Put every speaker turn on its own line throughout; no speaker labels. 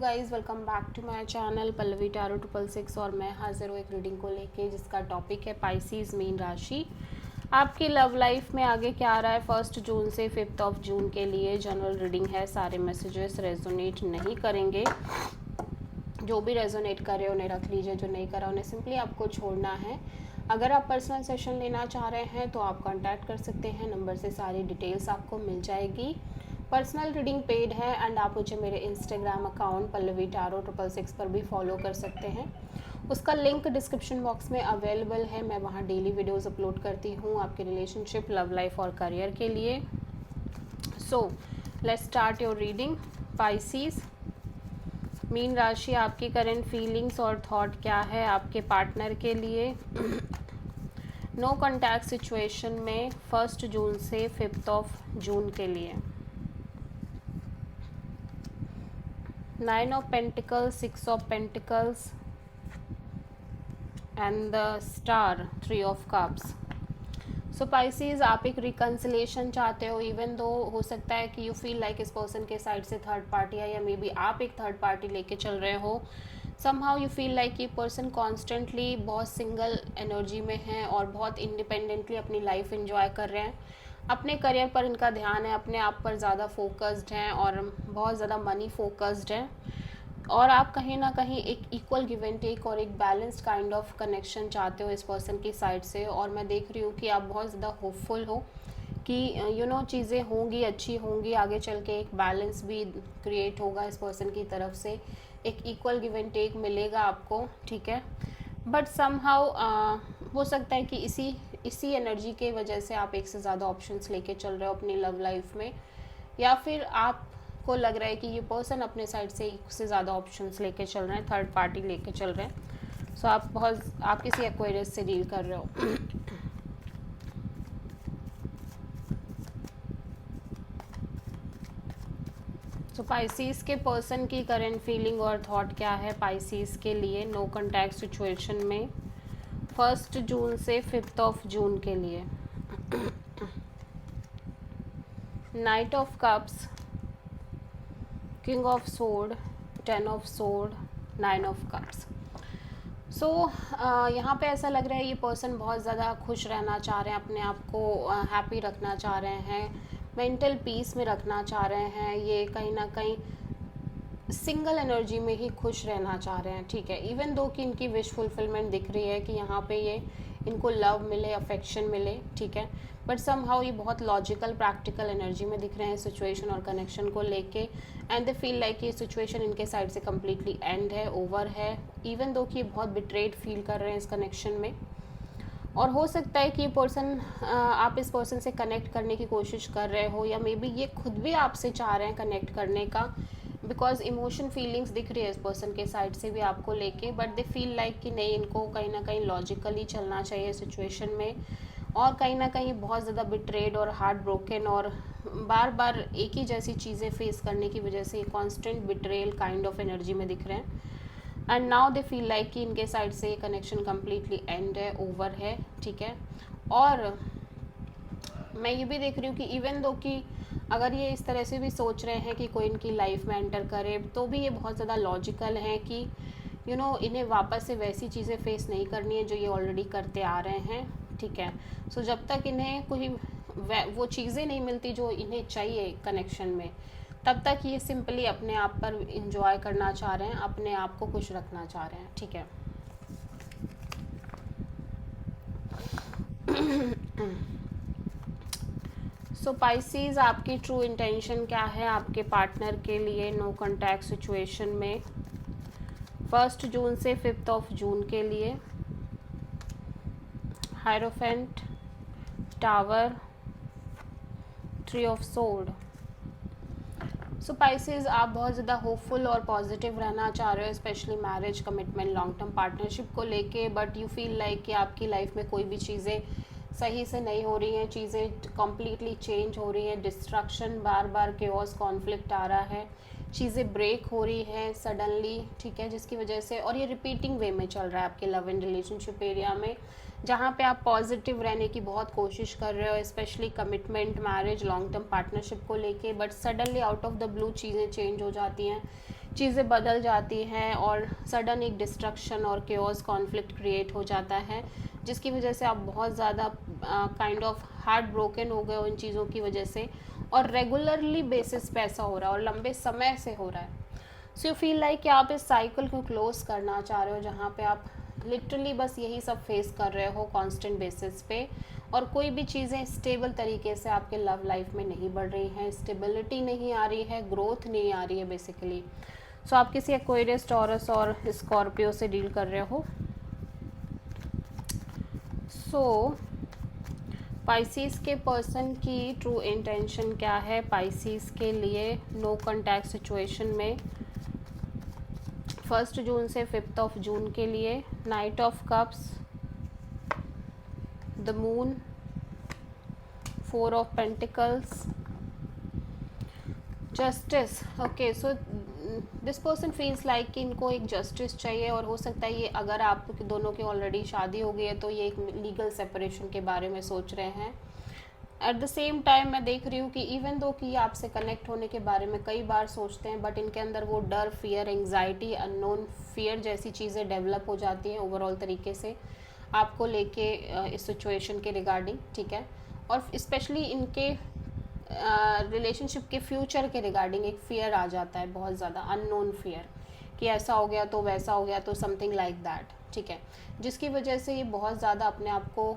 Guys welcome back to my channel Pallavi tarot 666 और मैं हाजिर हूँ एक रीडिंग को लेके जिसका टॉपिक है पाइसीज मीन राशि। आपकी लव लाइफ में आगे क्या आ रहा है 1 जून से 5 जून के लिए। जनरल रीडिंग है, सारे मैसेजेस रेजोनेट नहीं करेंगे। जो भी रेजोनेट करे उन्हें रख लीजिए, जो नहीं करा उन्हें सिंपली आपको छोड़ना है। अगर आप पर्सनल सेशन लेना चाह रहे हैं तो आप कांटेक्ट कर सकते हैं, नंबर से सारी डिटेल्स आपको मिल जाएगी। पर्सनल रीडिंग पेड है एंड आप मुझे मेरे इंस्टाग्राम अकाउंट पल्लवी टैरो 666 पर भी फॉलो कर सकते हैं। उसका लिंक डिस्क्रिप्शन बॉक्स में अवेलेबल है। मैं वहाँ डेली वीडियोस अपलोड करती हूँ आपके रिलेशनशिप, लव लाइफ और करियर के लिए। So let's start your reading. Pisces mean राशि, आपकी करंट फीलिंग्स और थॉट क्या है आपके पार्टनर के लिए नो कॉन्टैक्ट सिचुएशन में 1 जून से 5 जून के लिए। 9 of Pentacles, 6 of Pentacles and the Star, 3 of Cups. So Pisces, आप एक रिकन्सिलेशन चाहते हो, इवन दो हो सकता है कि यू फील लाइक इस पर्सन के साइड से थर्ड पार्टी है या मे बी आप एक थर्ड पार्टी लेके चल रहे हो। समहाउ यू फील लाइक ये पर्सन कॉन्स्टेंटली बहुत सिंगल एनर्जी में है और बहुत इंडिपेंडेंटली अपनी लाइफ इंजॉय कर रहे हैं। अपने करियर पर इनका ध्यान है, अपने आप पर ज़्यादा फोकस्ड हैं और बहुत ज़्यादा मनी फोकस्ड हैं। और आप कहीं ना कहीं एक इक्वल गिव एंड टेक और एक बैलेंस्ड काइंड ऑफ कनेक्शन चाहते हो इस पर्सन की साइड से। और मैं देख रही हूँ कि आप बहुत ज़्यादा होपफुल हो कि चीज़ें होंगी, अच्छी होंगी, आगे चल के एक बैलेंस भी क्रिएट होगा इस पर्सन की तरफ से, एक इक्वल गिव एंड टेक मिलेगा आपको, ठीक है। बट समहाउ हो सकता है कि इसी एनर्जी के वजह से आप एक से ज़्यादा ऑप्शंस लेके चल रहे हो अपनी लव लाइफ में, या फिर आपको लग रहा है कि ये पर्सन अपने साइड से एक से ज़्यादा ऑप्शंस लेके चल रहे हैं, थर्ड पार्टी लेके चल रहे हैं। सो आप किसी एक्वेरियस से डील कर रहे हो। तो पाइसीज के पर्सन की करंट फीलिंग और थॉट क्या है पाइसीज के लिए नो कॉन्टैक्ट सिचुएशन में 1 जून से 5 जून के लिए। Knight of cups, king of sword, 10 of sword, 9 of cups. So यहाँ पे ऐसा लग रहा है ये पर्सन बहुत ज़्यादा खुश रहना चाह रहे हैं, अपने आप को हैप्पी रखना चाह रहे हैं, मेंटल पीस में रखना चाह रहे हैं। ये कहीं ना कहीं सिंगल एनर्जी में ही खुश रहना चाह रहे हैं, ठीक है। इवन दो कि इनकी विश फुलफिलमेंट दिख रही है कि यहाँ पे ये इनको लव मिले, अफेक्शन मिले, ठीक है। बट समहाउ ये बहुत लॉजिकल प्रैक्टिकल एनर्जी में दिख रहे हैं सिचुएशन और कनेक्शन को लेके। एंड दे फील लाइक ये सिचुएशन इनके साइड से कम्प्लीटली एंड है, ओवर है। इवन दो कि ये बहुत बिट्रेड फील कर रहे हैं इस कनेक्शन में। और हो सकता है कि ये पर्सन, आप इस पर्सन से कनेक्ट करने की कोशिश कर रहे हो, या मे बी ये खुद भी आपसे चाह रहे हैं कनेक्ट करने का, बिकॉज इमोशन फीलिंग्स दिख रही है इस पर्सन के साइड से भी आपको लेके। बट दे फील लाइक कि नहीं, इनको कहीं ना कहीं लॉजिकली चलना चाहिए सिचुएशन में, और कहीं ना कहीं बहुत ज़्यादा बिट्रेड और हार्ट ब्रोकन और बार बार एक ही जैसी चीज़ें फेस करने की वजह से constant betrayal kind of energy में दिख रहे हैं। And now they feel like कि इनके साइड से ये कनेक्शन कम्प्लीटली एंड है, ओवर है, ठीक है। और मैं ये भी देख रही हूँ कि इवन दो कि अगर ये इस तरह से भी सोच रहे हैं कि कोई इनकी लाइफ में एंटर करे, तो भी ये बहुत ज़्यादा लॉजिकल हैं कि इन्हें वापस से वैसी चीज़ें फेस नहीं करनी है जो ये ऑलरेडी करते आ रहे हैं, ठीक है। सो जब तक इन्हें कोई वो चीज़ें नहीं मिलती जो इन्हें चाहिए कनेक्शन में, तब तक ये सिंपली अपने आप पर इंजॉय करना चाह रहे हैं, अपने आप को खुश रखना चाह रहे हैं, ठीक है। सो पाइसीज, आपकी ट्रू इंटेंशन क्या है आपके पार्टनर के लिए नो कॉन्टैक्ट सिचुएशन में 1 जून से 5 जून के लिए। Hierophant, tower, 3 of sword. So Pisces, आप बहुत ज़्यादा होपफुल और पॉजिटिव रहना चाह रहे हो, specially marriage, commitment, long term partnership को लेके। बट यू फील लाइक कि आपकी लाइफ में कोई भी चीज़ें सही से नहीं हो रही हैं, चीज़ें कम्प्लीटली चेंज हो रही हैं, डिस्ट्रक्शन, बार बार केओस, कॉन्फ्लिक्ट आ रहा है, चीज़ें ब्रेक हो रही हैं सडनली, ठीक है, जिसकी वजह से, और ये रिपीटिंग वे में चल रहा है आपके लव एंड रिलेशनशिप एरिया में, जहाँ पे आप पॉजिटिव रहने की बहुत कोशिश कर रहे हो, specially commitment, marriage, long term partnership को लेके। But suddenly out of the blue चीज़ें चेंज हो जाती हैं, चीज़ें बदल जाती हैं और सडन एक डिस्ट्रक्शन और केओस कॉन्फ्लिक्ट क्रिएट हो जाता है, जिसकी वजह से आप बहुत ज़्यादा काइंड ऑफ हार्ट ब्रोकन हो गए हो इन चीज़ों की वजह से, और रेगुलरली बेसिस पे ऐसा हो रहा है और लंबे समय से हो रहा है। सो यू फील लाइक कि आप इस साइकिल को क्लोज करना चाह रहे हो, जहाँ पे आप लिटरली बस यही सब फेस कर रहे हो कांस्टेंट बेसिस पे, और कोई भी चीज़ें स्टेबल तरीके से आपके लव लाइफ में नहीं बढ़ रही हैं, स्टेबिलिटी नहीं आ रही है, ग्रोथ नहीं आ रही है बेसिकली। सो आप किसी एक्वेरियस, टॉरस और स्कॉर्पियो से डील कर रहे हो। सो पाइसिस के पर्सन की ट्रू इंटेंशन क्या है पाइसिस के लिए नो कॉन्टैक्ट सिचुएशन में 1 जून से 5 जून के लिए? Knight of cups, the moon, 4 of pentacles, justice. Okay, so this person feels like कि इनको एक जस्टिस चाहिए, और हो सकता है ये, अगर आप दोनों की ऑलरेडी शादी हो गई है तो ये एक लीगल सेपरेशन के बारे में सोच रहे हैं। एट द सेम टाइम मैं देख रही हूँ कि इवन दो कि ये आपसे कनेक्ट होने के बारे में कई बार सोचते हैं, बट इनके अंदर वो डर, फियर, एंग्जाइटी, अननोन फियर जैसी चीज़ें डेवलप हो जाती हैं ओवरऑल तरीके से आपको लेके इस सिचुएशन के रिगार्डिंग, ठीक है। और स्पेशली इनके रिलेशनशिप के फ्यूचर के रिगार्डिंग एक फियर आ जाता है, बहुत ज़्यादा अननोन फियर, कि ऐसा हो गया तो वैसा हो गया तो समथिंग लाइक दैट, ठीक है, जिसकी वजह से ये बहुत ज़्यादा अपने आप को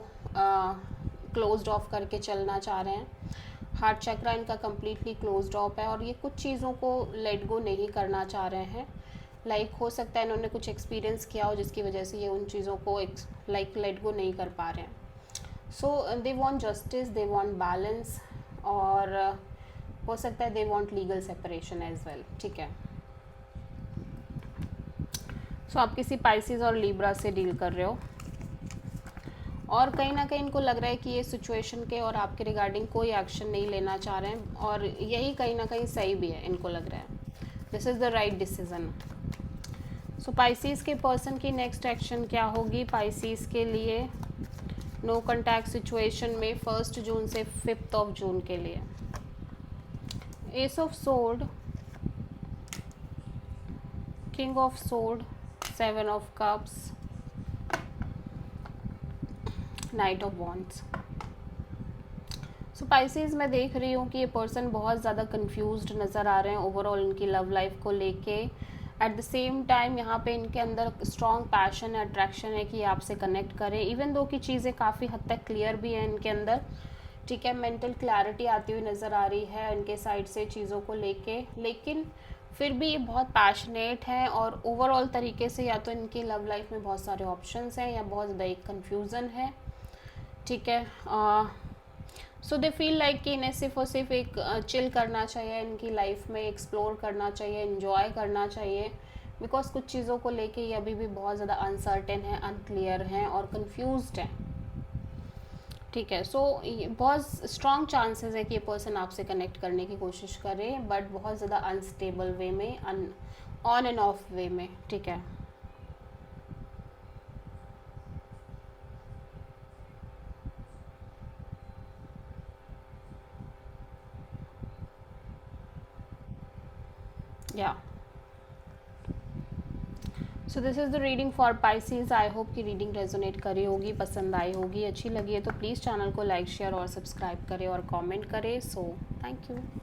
क्लोज्ड ऑफ करके चलना चाह रहे हैं। हार्ट चक्रा इनका कम्प्लीटली क्लोज्ड ऑफ है, और ये कुछ चीज़ों को लेट गो नहीं करना चाह रहे हैं। लाइक हो सकता है इन्होंने कुछ एक्सपीरियंस किया हो जिसकी वजह से ये उन चीज़ों को लेट गो नहीं कर पा रहे हैं। So they want justice, they want balance, और हो सकता है they want legal separation as well, ठीक है। सो आप किसी पाइसिस और लीब्रा से डील कर रहे हो, और कहीं ना कहीं इनको लग रहा है कि ये सिचुएशन के और आपके रिगार्डिंग कोई एक्शन नहीं लेना चाह रहे हैं, और यही कहीं ना कहीं सही भी है, इनको लग रहा है this is the right decision. So Pisces के पर्सन की नेक्स्ट एक्शन क्या होगी पाइसिस के लिए नो कॉन्टैक्ट सिचुएशन में 1 जून से 5 जून के लिए? S of sword, king of sword, 7 of cups, night of wands. So Pisces मैं देख रही हूँ कि ये पर्सन बहुत ज़्यादा कंफ्यूज्ड नज़र आ रहे हैं ओवरऑल इनकी लव लाइफ को लेके। एट द सेम टाइम यहाँ पे इनके अंदर स्ट्रॉन्ग पैशन, अट्रैक्शन है कि ये आपसे कनेक्ट करें, इवन दो की चीज़ें काफ़ी हद तक क्लियर भी हैं इनके अंदर, ठीक है। मेंटल क्लैरिटी आती हुई नज़र आ रही है इनके साइड से चीज़ों को लेके, लेकिन फिर भी ये बहुत पैशनेट हैं, और ओवरऑल तरीके से या तो इनकी लव लाइफ में बहुत सारे ऑप्शंस हैं या बहुत ज़्यादा एक कन्फ्यूज़न है, ठीक है। सो दे फील लाइक कि इन्हें सिर्फ और सिर्फ एक चिल करना चाहिए इनकी लाइफ में, एक्सप्लोर करना चाहिए, इन्जॉय करना चाहिए, बिकॉज कुछ चीज़ों को लेके ये अभी भी बहुत ज़्यादा अनसर्टेन है, अनक्लियर हैं और कंफ्यूज्ड हैं, ठीक है। सो बहुत स्ट्रॉन्ग चांसेस है कि ये पर्सन आपसे कनेक्ट करने की कोशिश करे, बट बहुत ज़्यादा अनस्टेबल वे में, ऑन एंड ऑफ वे में, ठीक है। या so this is the reading for Pisces. I hope कि रीडिंग रेजोनेट करी होगी, पसंद आई होगी, अच्छी लगी है तो प्लीज़ चैनल को लाइक, शेयर और सब्सक्राइब करें और कमेंट करें। So thank you.